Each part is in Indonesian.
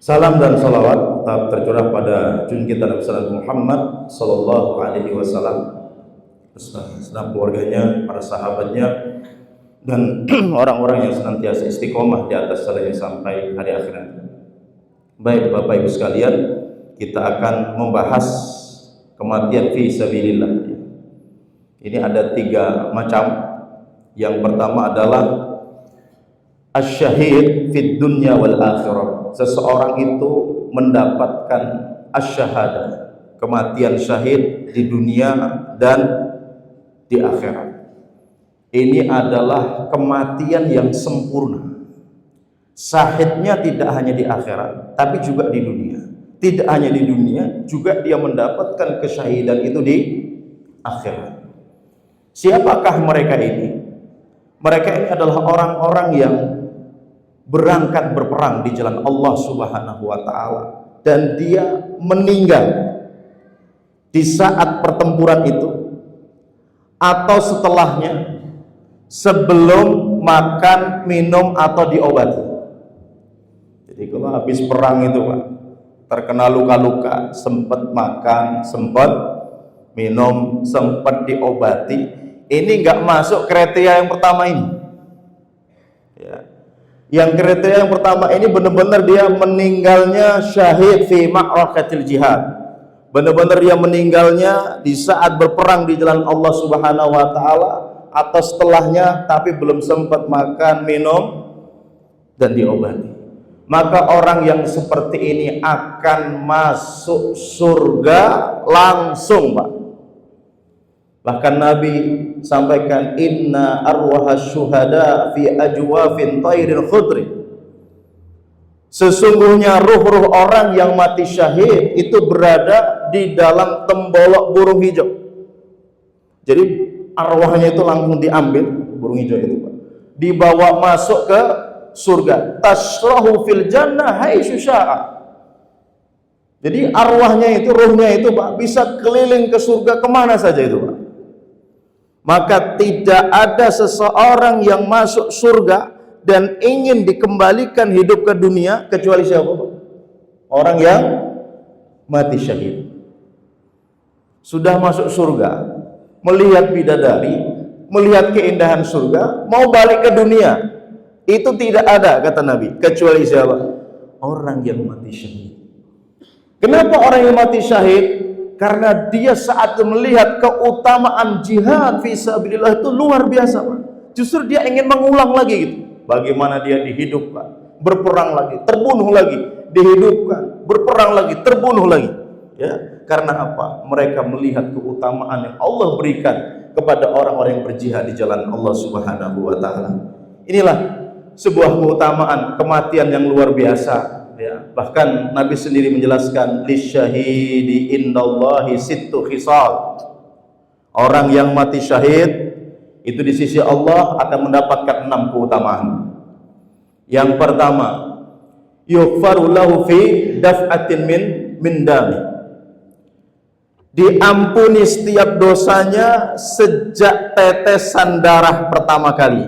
Salam dan salawat tetap tercurah pada junjungan kita Nabi Muhammad sallallahu alaihi wasallam, beserta keluarganya, para sahabatnya, dan orang-orang yang senantiasa istiqomah di atas jalannya sampai hari akhirat. Baik Bapak Ibu sekalian, kita akan membahas kematian fi sabilillah. Ini ada 3 macam. Yang pertama adalah asyhad fid dunya wal akhirah. Seseorang itu mendapatkan asyhadah, kematian syahid di dunia dan di akhirat. Ini adalah kematian yang sempurna. Syahidnya tidak hanya di akhirat, tapi juga di dunia. Tidak hanya di dunia, juga dia mendapatkan kesyahidan itu di akhirat. Siapakah mereka ini? Mereka ini adalah orang-orang yang berangkat berperang di jalan Allah Subhanahu wa taala dan dia meninggal di saat pertempuran itu atau setelahnya, sebelum makan, minum atau diobati. Jadi kalau habis perang itu Pak, terkena luka-luka, sempat makan, sempat minum, sempat diobati, ini nggak masuk kriteria yang pertama ini ya. Yang kriteria yang pertama ini benar-benar dia meninggalnya syahid fi ma'rakatil jihad, benar-benar dia meninggalnya di saat berperang di jalan Allah Subhanahu wa taala atau setelahnya, tapi belum sempat makan, minum dan diobati. Maka orang yang seperti ini akan masuk surga langsung Pak. Bahkan Nabi sampaikan, inna arwahas syuhada fi ajwafin tairin khudri. Sesungguhnya ruh-ruh orang yang mati syahid itu berada di dalam tembolok burung hijau. Jadi arwahnya itu langsung diambil, burung hijau itu Pak, dibawa masuk ke surga. Tasrahu fil jannah haitsu syaa. Jadi arwahnya itu, ruhnya itu Pak, bisa keliling ke surga kemana saja itu Pak. Maka tidak ada seseorang yang masuk surga dan ingin dikembalikan hidup ke dunia kecuali siapa Pak? Orang yang mati syahid. Sudah masuk surga, melihat bidadari, melihat keindahan surga, mau balik ke dunia, itu tidak ada kata Nabi kecuali siapa? Orang yang mati syahid. Kenapa orang yang mati syahid? Karena dia saat melihat keutamaan jihad fisabilillah itu luar biasa Pak. Justru dia ingin mengulang lagi gitu. Bagaimana dia dihidupkan, berperang lagi, terbunuh lagi, dihidupkan, berperang lagi, terbunuh lagi. Ya, karena apa? Mereka melihat keutamaan yang Allah berikan kepada orang-orang yang berjihad di jalan Allah Subhanahu wa taala. Inilah sebuah keutamaan kematian yang luar biasa. Ya, bahkan Nabi sendiri menjelaskan, lisyahidi indallahi sittu khisal. Orang yang mati syahid itu di sisi Allah akan mendapatkan 6 keutamaan. Yang pertama, yughfaru lahu fi daf'atin min dami. Diampuni setiap dosanya sejak tetesan darah pertama kali.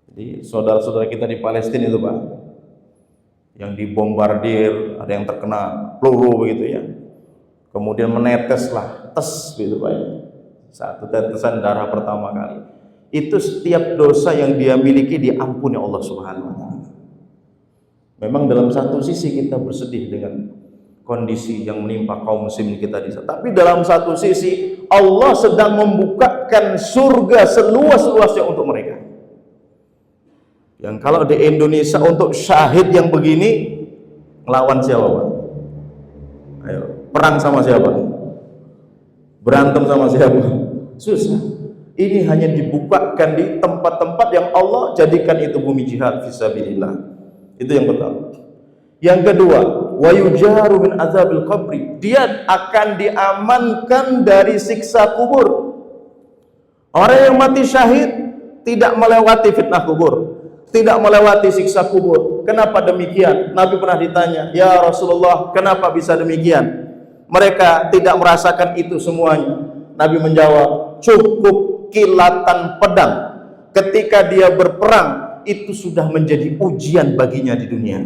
Jadi saudara-saudara kita di Palestina itu Pak, yang dibombardir, ada yang terkena peluru begitu ya, kemudian meneteslah tes gitu Pak ya, satu tetesan darah pertama kali, itu setiap dosa yang dia miliki diampuni Allah Subhanahu wa taala. Memang dalam satu sisi kita bersedih dengan kondisi yang menimpa kaum muslimin kita di sana, tapi dalam satu sisi Allah sedang membukakan surga seluas-luasnya untuk mereka. Yang kalau di Indonesia untuk syahid yang begini, ngelawan siapa Pak? Ayo, perang sama siapa? Berantem sama siapa? Susah. Ini hanya dibukakan di tempat-tempat yang Allah jadikan itu bumi jihad fisabilillah. Itu yang pertama. Yang kedua, wa yujaru min azabil qabri. Dia akan diamankan dari siksa kubur. Orang yang mati syahid tidak melewati fitnah kubur, tidak melewati siksa kubur. Kenapa demikian? Nabi pernah ditanya, ya Rasulullah, kenapa bisa demikian? Mereka tidak merasakan itu semuanya. Nabi menjawab, cukup kilatan pedang ketika dia berperang itu sudah menjadi ujian baginya di dunia.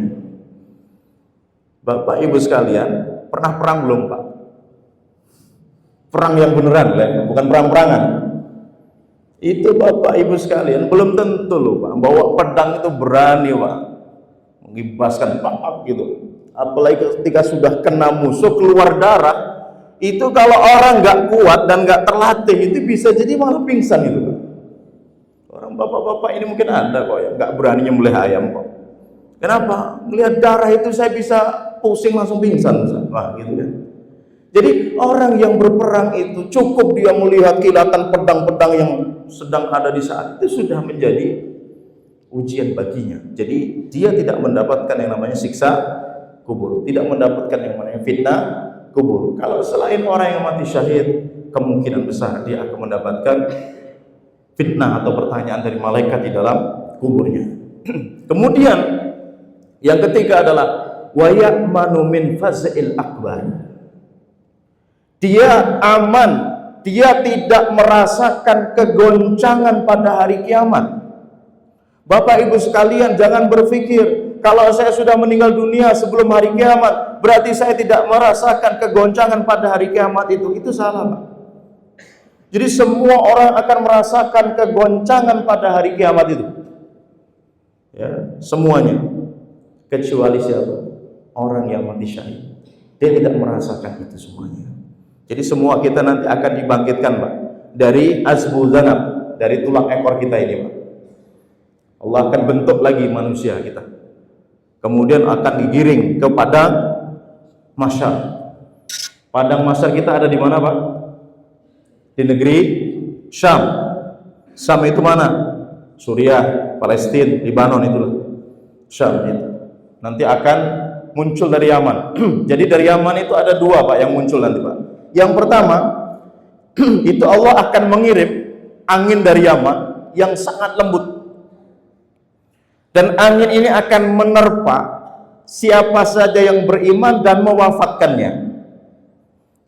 Bapak Ibu sekalian, pernah perang belum Pak? Perang yang beneran, bukan perang-perangan. Itu Bapak Ibu sekalian, belum tentu loh Pak, bawa pedang itu berani Pak, mengibaskan Pak gitu. Apalagi ketika sudah kena musuh keluar darah, itu kalau orang nggak kuat dan nggak terlatih itu bisa jadi malah pingsan itu Pak. Orang bapak-bapak ini mungkin ada kok ya nggak berani nyembelih ayam kok. Kenapa? Melihat darah itu saya bisa pusing langsung pingsan. Wah gitu kan. Jadi orang yang berperang itu cukup dia melihat kilatan pedang-pedang yang sedang ada di saat itu sudah menjadi ujian baginya. Jadi dia tidak mendapatkan yang namanya siksa kubur, tidak mendapatkan yang namanya fitnah kubur. Kalau selain orang yang mati syahid, kemungkinan besar dia akan mendapatkan fitnah atau pertanyaan dari malaikat di dalam kuburnya. Kemudian yang ketiga adalah wa ya'manu min faz'il akbar. Dia aman, dia tidak merasakan kegoncangan pada hari kiamat. Bapak Ibu sekalian, jangan berpikir kalau saya sudah meninggal dunia sebelum hari kiamat berarti saya tidak merasakan kegoncangan pada hari kiamat. Itu salah Pak. Jadi semua orang akan merasakan kegoncangan pada hari kiamat itu ya, semuanya, kecuali siapa? Orang yang mati syahid, dia tidak merasakan itu semuanya. Jadi semua kita nanti akan dibangkitkan Pak dari azbu zanab, dari tulang ekor kita ini Pak. Allah akan bentuk lagi manusia kita, kemudian akan digiring ke padang mahsyar. Padang mahsyar kita ada di mana Pak? Di negeri Syam. Syam itu mana? Suriah, Palestina, Lebanon, itulah Syam itu. Nanti akan muncul dari Yaman. Jadi dari Yaman itu ada dua Pak yang muncul nanti Pak. Yang pertama itu Allah akan mengirim angin dari Yaman yang sangat lembut, dan angin ini akan menerpa siapa saja yang beriman dan mewafatkannya.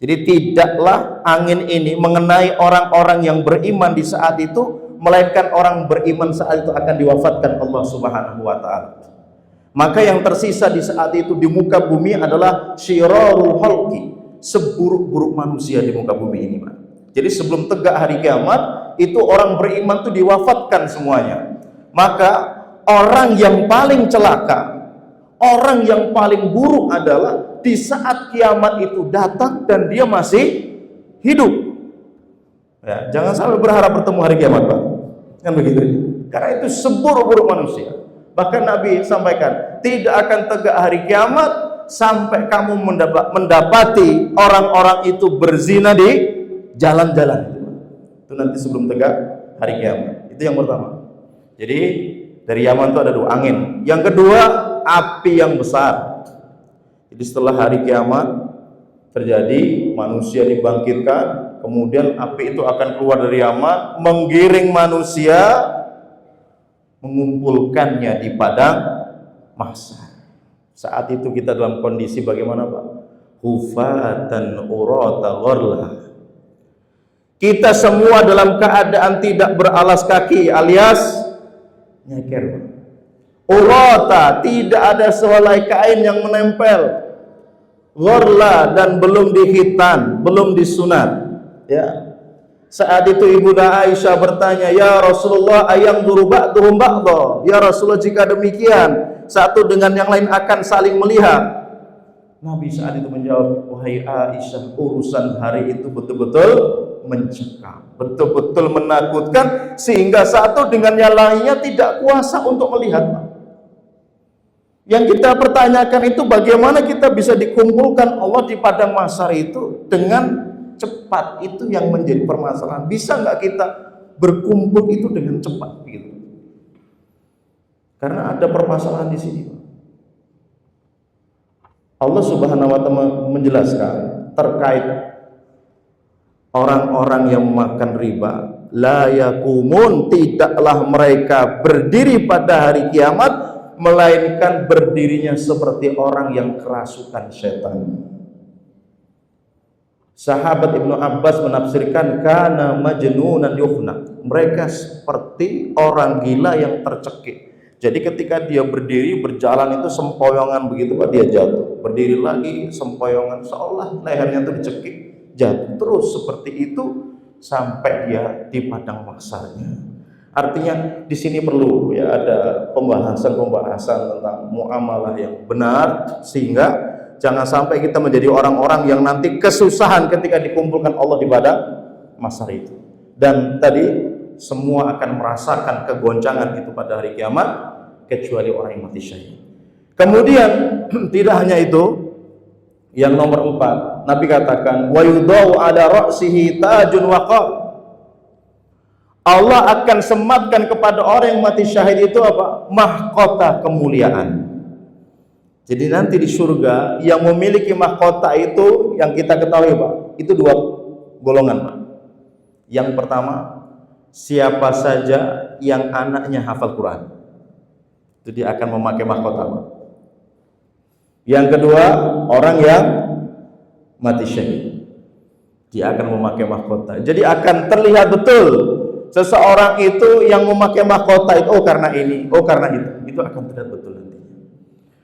Jadi tidaklah angin ini mengenai orang-orang yang beriman di saat itu, melainkan orang beriman saat itu akan diwafatkan Allah Subhanahu wa ta'ala. Maka yang tersisa di saat itu di muka bumi adalah syirarul khalqi, seburuk-buruk manusia di muka bumi ini Pak. Jadi sebelum tegak hari kiamat itu orang beriman itu diwafatkan semuanya. Maka orang yang paling celaka, orang yang paling buruk adalah di saat kiamat itu datang dan dia masih hidup ya, jangan sampai berharap bertemu hari kiamat Pak, kan begitu, karena itu seburuk-buruk manusia. Bahkan Nabi sampaikan tidak akan tegak hari kiamat sampai kamu mendapati orang-orang itu berzina di jalan-jalan. Itu nanti sebelum tegak hari kiamat. Itu yang pertama. Jadi dari Yaman itu ada dua, angin. Yang kedua, api yang besar. Jadi setelah hari kiamat terjadi, manusia dibangkitkan, kemudian api itu akan keluar dari Yaman, menggiring manusia, mengumpulkannya di padang mahsyar. Saat itu kita dalam kondisi bagaimana Pak? Hufatan urata ghurla. Kita semua dalam keadaan tidak beralas kaki alias nyeker. Urata, tidak ada sehelai kain yang menempel. Ghurla, dan belum dihitan, belum disunat. Ya. Saat itu Ibunda Aisyah bertanya, "Ya Rasulullah, ayang duru ba'duhum ba'dha?" Ya Rasulullah, jika demikian, satu dengan yang lain akan saling melihat. Nabi saat itu menjawab, "Wahai Aisyah, urusan hari itu betul-betul mencekam, betul-betul menakutkan, sehingga satu dengan yang lainnya tidak kuasa untuk melihat." Yang kita pertanyakan itu bagaimana kita bisa dikumpulkan Allah di padang mahsyar itu dengan cepat, itu yang menjadi permasalahan. Bisa nggak kita berkumpul itu dengan cepat gitu? Karena ada permasalahan di sini. Allah Subhanahu wa ta'ala menjelaskan terkait orang-orang yang memakan riba, la yakumun, tidaklah mereka berdiri pada hari kiamat, melainkan berdirinya seperti orang yang kerasukan setan. Sahabat Ibnu Abbas menafsirkan kana majnunan yukhna, mereka seperti orang gila yang tercekik. Jadi ketika dia berdiri berjalan itu sempoyongan begitu Pak, dia jatuh. Berdiri lagi sempoyongan, seolah lehernya itu dicekik, jatuh terus seperti itu sampai dia di padang mahsyarnya. Artinya di sini perlu ya ada pembahasan tentang muamalah yang benar, sehingga jangan sampai kita menjadi orang-orang yang nanti kesusahan ketika dikumpulkan Allah di padang mahsyar itu. Dan tadi semua akan merasakan kegoncangan itu pada hari kiamat kecuali orang yang mati syahid. Kemudian tidak hanya itu, yang nomor 4 Nabi katakan wa yudau ala ra'sihi tajun waqar. Allah akan sematkan kepada orang yang mati syahid itu apa? Mahkota kemuliaan. Jadi nanti di surga yang memiliki mahkota itu yang kita ketahui Pak, itu 2 golongan Pak. Yang pertama, siapa saja yang anaknya hafal Quran, itu dia akan memakai mahkota Pak. Yang kedua, orang yang mati syahid, dia akan memakai mahkota. Jadi akan terlihat betul seseorang itu yang memakai mahkota itu, oh karena ini, oh karena itu akan terlihat betul.